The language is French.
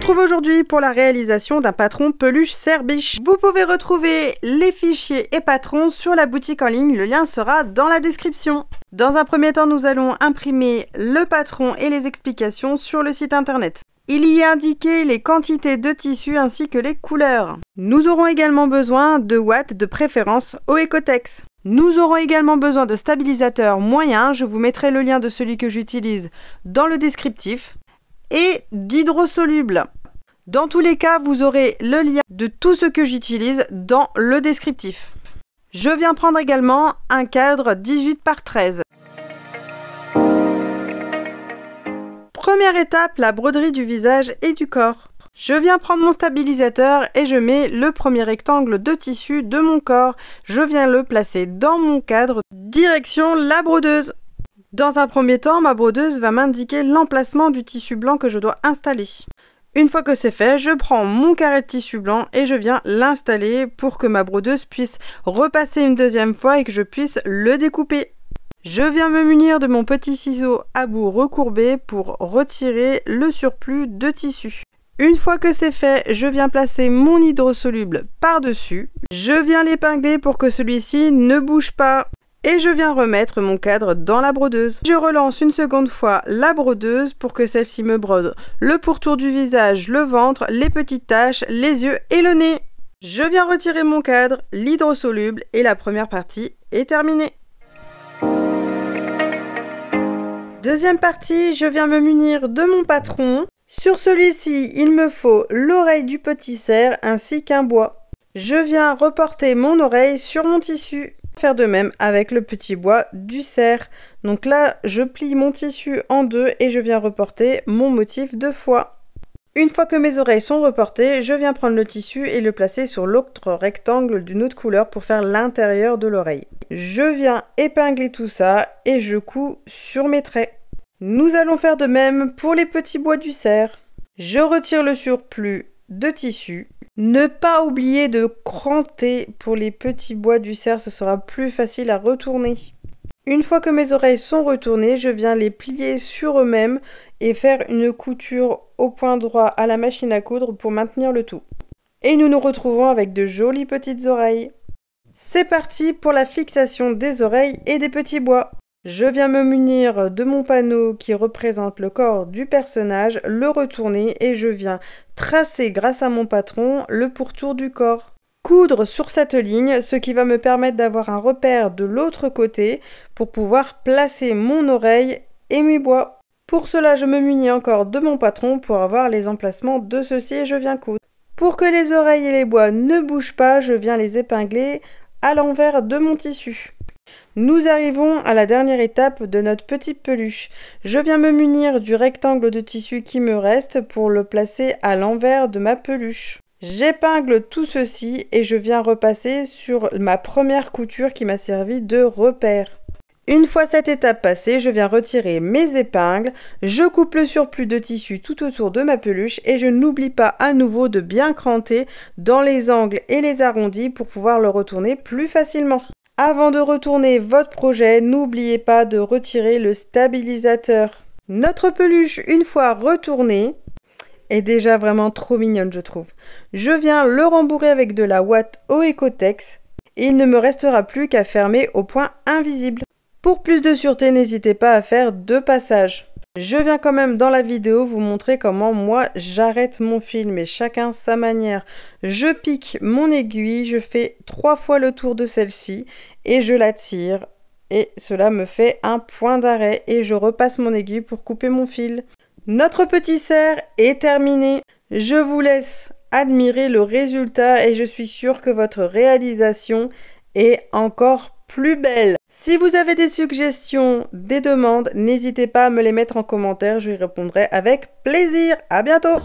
retrouve aujourd'hui pour la réalisation d'un patron peluche Serre-Biche. Vous pouvez retrouver les fichiers et patrons sur la boutique en ligne, le lien sera dans la description. Dans un premier temps, nous allons imprimer le patron et les explications sur le site internet. Il y est indiqué les quantités de tissu ainsi que les couleurs. Nous aurons également besoin de watts, de préférence au Ecotex. Nous aurons également besoin de stabilisateurs moyens, je vous mettrai le lien de celui que j'utilise dans le descriptif, et d'hydrosolubles. Dans tous les cas, vous aurez le lien de tout ce que j'utilise dans le descriptif. Je viens prendre également un cadre 18 par 13. Première étape, la broderie du visage et du corps. Je viens prendre mon stabilisateur et je mets le premier rectangle de tissu de mon corps. Je viens le placer dans mon cadre, direction la brodeuse. Dans un premier temps, ma brodeuse va m'indiquer l'emplacement du tissu blanc que je dois installer. Une fois que c'est fait, je prends mon carré de tissu blanc et je viens l'installer pour que ma brodeuse puisse repasser une deuxième fois et que je puisse le découper. Je viens me munir de mon petit ciseau à bout recourbé pour retirer le surplus de tissu. Une fois que c'est fait, je viens placer mon hydrosoluble par-dessus. Je viens l'épingler pour que celui-ci ne bouge pas. Et je viens remettre mon cadre dans la brodeuse. Je relance une seconde fois la brodeuse pour que celle-ci me brode le pourtour du visage, le ventre, les petites taches, les yeux et le nez. Je viens retirer mon cadre, l'hydrosoluble et la première partie est terminée. Deuxième partie, je viens me munir de mon patron. Sur celui-ci, il me faut l'oreille du petit cerf ainsi qu'un bois. Je viens reporter mon oreille sur mon tissu. Faire de même avec le petit bois du cerf. Donc là, je plie mon tissu en deux et je viens reporter mon motif deux fois. Une fois que mes oreilles sont reportées, je viens prendre le tissu et le placer sur l'autre rectangle d'une autre couleur pour faire l'intérieur de l'oreille. Je viens épingler tout ça et je couds sur mes traits. Nous allons faire de même pour les petits bois du cerf. Je retire le surplus de tissu. Ne pas oublier de cranter pour les petits bois du cerf, ce sera plus facile à retourner. Une fois que mes oreilles sont retournées, je viens les plier sur eux-mêmes et faire une couture au point droit à la machine à coudre pour maintenir le tout. Et nous nous retrouvons avec de jolies petites oreilles. C'est parti pour la fixation des oreilles et des petits bois. Je viens me munir de mon panneau qui représente le corps du personnage, le retourner et je viens tracer grâce à mon patron le pourtour du corps. Coudre sur cette ligne, ce qui va me permettre d'avoir un repère de l'autre côté pour pouvoir placer mon oreille et mes bois. Pour cela, je me munis encore de mon patron pour avoir les emplacements de ceci et je viens coudre. Pour que les oreilles et les bois ne bougent pas, je viens les épingler à l'envers de mon tissu. Nous arrivons à la dernière étape de notre petite peluche. Je viens me munir du rectangle de tissu qui me reste pour le placer à l'envers de ma peluche. J'épingle tout ceci et je viens repasser sur ma première couture qui m'a servi de repère. Une fois cette étape passée, je viens retirer mes épingles, je coupe le surplus de tissu tout autour de ma peluche et je n'oublie pas à nouveau de bien cranter dans les angles et les arrondis pour pouvoir le retourner plus facilement. Avant de retourner votre projet, n'oubliez pas de retirer le stabilisateur. Notre peluche, une fois retournée, est déjà vraiment trop mignonne, je trouve. Je viens le rembourrer avec de la ouate au Ecotex et il ne me restera plus qu'à fermer au point invisible. Pour plus de sûreté, n'hésitez pas à faire 2 passages. Je viens quand même dans la vidéo vous montrer comment moi j'arrête mon fil, mais chacun sa manière. Je pique mon aiguille, je fais 3 fois le tour de celle-ci et je la tire. Et cela me fait un point d'arrêt et je repasse mon aiguille pour couper mon fil. Notre petit cerf est terminé. Je vous laisse admirer le résultat et je suis sûre que votre réalisation est encore plus belle. Si vous avez des suggestions, des demandes, n'hésitez pas à me les mettre en commentaire, je y répondrai avec plaisir. À bientôt!